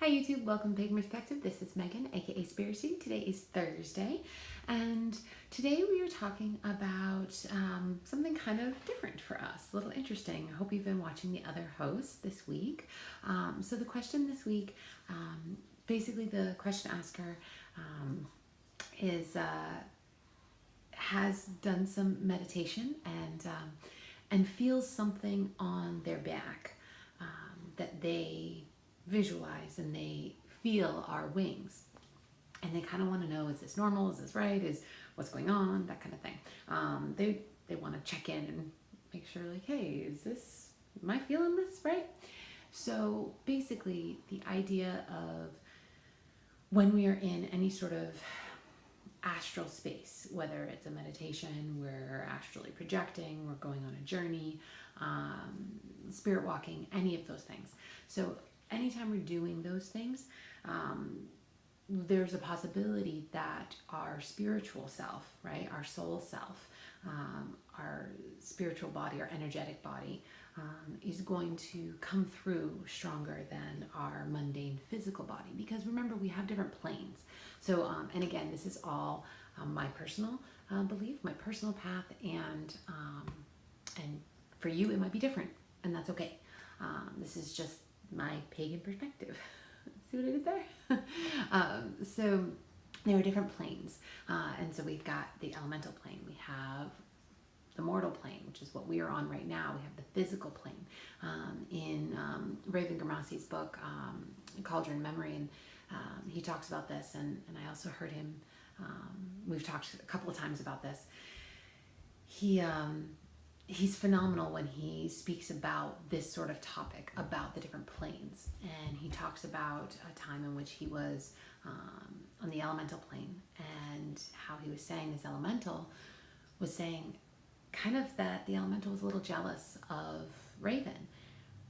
Hi YouTube, welcome to Pagan Perspective. This is Megan, aka Spiracy. Today is Thursday, and today we are talking about something kind of different for us, a little interesting. I hope you've been watching the other hosts this week. So the question this week, basically the question asker is has done some meditation and feels something on their back that they visualize and they feel our wings, and they kind of want to know, is this normal, is this right, is what's going on, that kind of thing. They want to check in and make sure, like, hey, am I feeling this right? So basically the idea of when we are in any sort of astral space, whether it's a meditation, we're astrally projecting, we're going on a journey, spirit walking, any of those things. So anytime we're doing those things, there's a possibility that our spiritual self, right, our soul self, our spiritual body, our energetic body, is going to come through stronger than our mundane physical body. Because remember, we have different planes. So, and again, this is all my personal belief, my personal path, and for you, it might be different, and that's okay. This is just my pagan perspective. See what I did there? So there are different planes, and so we've got the elemental plane, we have the mortal plane, which is what we are on right now. We have the physical plane. In Raven Gramasi's book, Cauldron Memory, and he talks about this, and I also heard him, we've talked a couple of times about this. He's phenomenal when he speaks about this sort of topic, about the different planes. And he talks about a time in which he was on the elemental plane, and how he was saying this elemental was saying kind of that the elemental was a little jealous of Raven,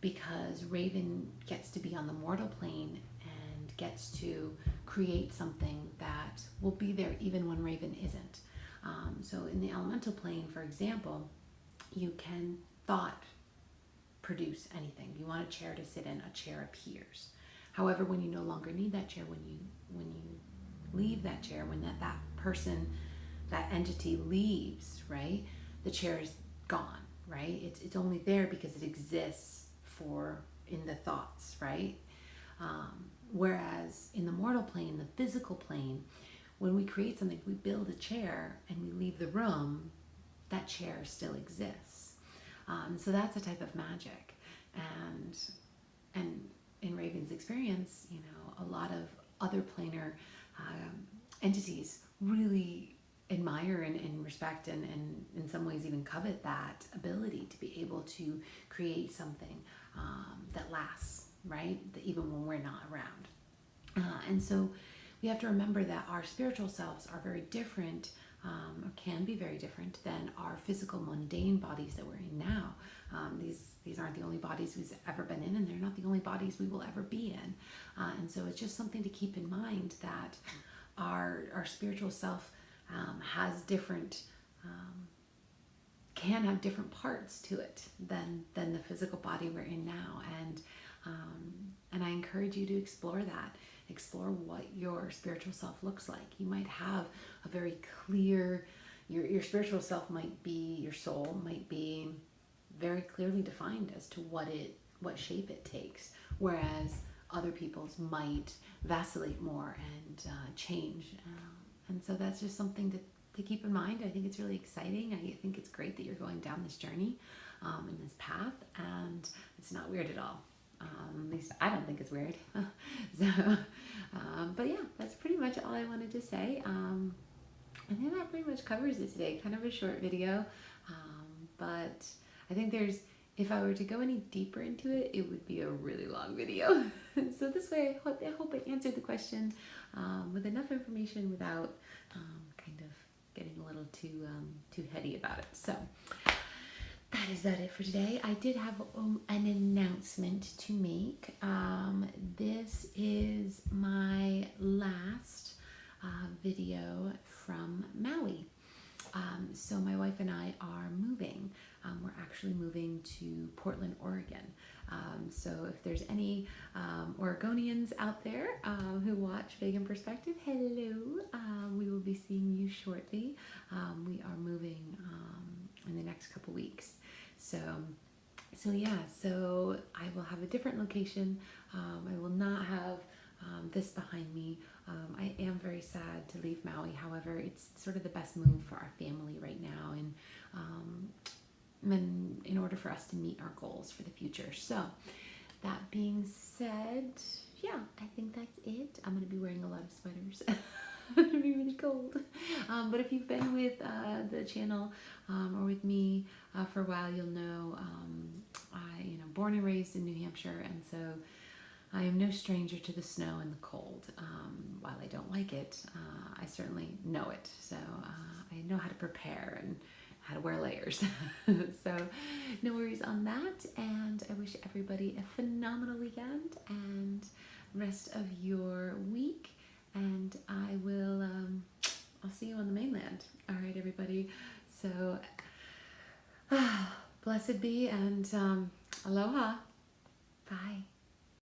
because Raven gets to be on the mortal plane and gets to create something that will be there even when Raven isn't. So in the elemental plane, for example, you can thought produce anything. You want a chair to sit in, a chair appears. However, when you no longer need that chair, when you leave that chair, when that person, that entity leaves, right, the chair is gone, right? It's only there because it exists in the thoughts, right? Whereas in the mortal plane, the physical plane, when we create something, we build a chair and we leave the room, that chair still exists. So that's a type of magic. And in Raven's experience, a lot of other planar entities really admire and respect, and in some ways even covet that ability to be able to create something that lasts, right? Even when we're not around. And so we have to remember that our spiritual selves are very different, or can be very different than our physical mundane bodies that we're in now. These aren't the only bodies we've ever been in, and they're not the only bodies we will ever be in. And so it's just something to keep in mind, that our spiritual self has different, can have different parts to it than the physical body we're in now. And I encourage you to explore that. Explore what your spiritual self looks like. You might have a very clear, your spiritual self might be, your soul might be very clearly defined as to what shape it takes, whereas other people's might vacillate more and change. And so that's just something to keep in mind. I think it's really exciting. I think it's great that you're going down this journey, in this path, and it's not weird at all. At least I don't think it's weird. But yeah, that's pretty much all I wanted to say. I think that pretty much covers it today. Kind of a short video, but I think if I were to go any deeper into it, it would be a really long video. So this way, I hope I answered the question with enough information without kind of getting a little too heady about it. So that is it for today. I did have an announcement to make. This is my last video from Maui. So my wife and I are moving. We're actually moving to Portland, Oregon. So if there's any Oregonians out there who watch Vegan Perspective, hello. We will be seeing you shortly. We are moving in the next couple weeks. So yeah, so I will have a different location. I will not have this behind me. I am very sad to leave Maui. However, it's sort of the best move for our family right now, and in order for us to meet our goals for the future. So that being said, yeah, I think that's it. I'm going to be wearing a lot of sweaters. It's going to be really cold. But if you've been with the channel or with me for a while, you'll know born and raised in New Hampshire, and so I am no stranger to the snow and the cold. While I don't like it, I certainly know it. So I know how to prepare and how to wear layers. So no worries on that. And I wish everybody a phenomenal weekend and rest of your week. And I'll see you on the mainland. All right, everybody. So blessed be, and aloha. Bye.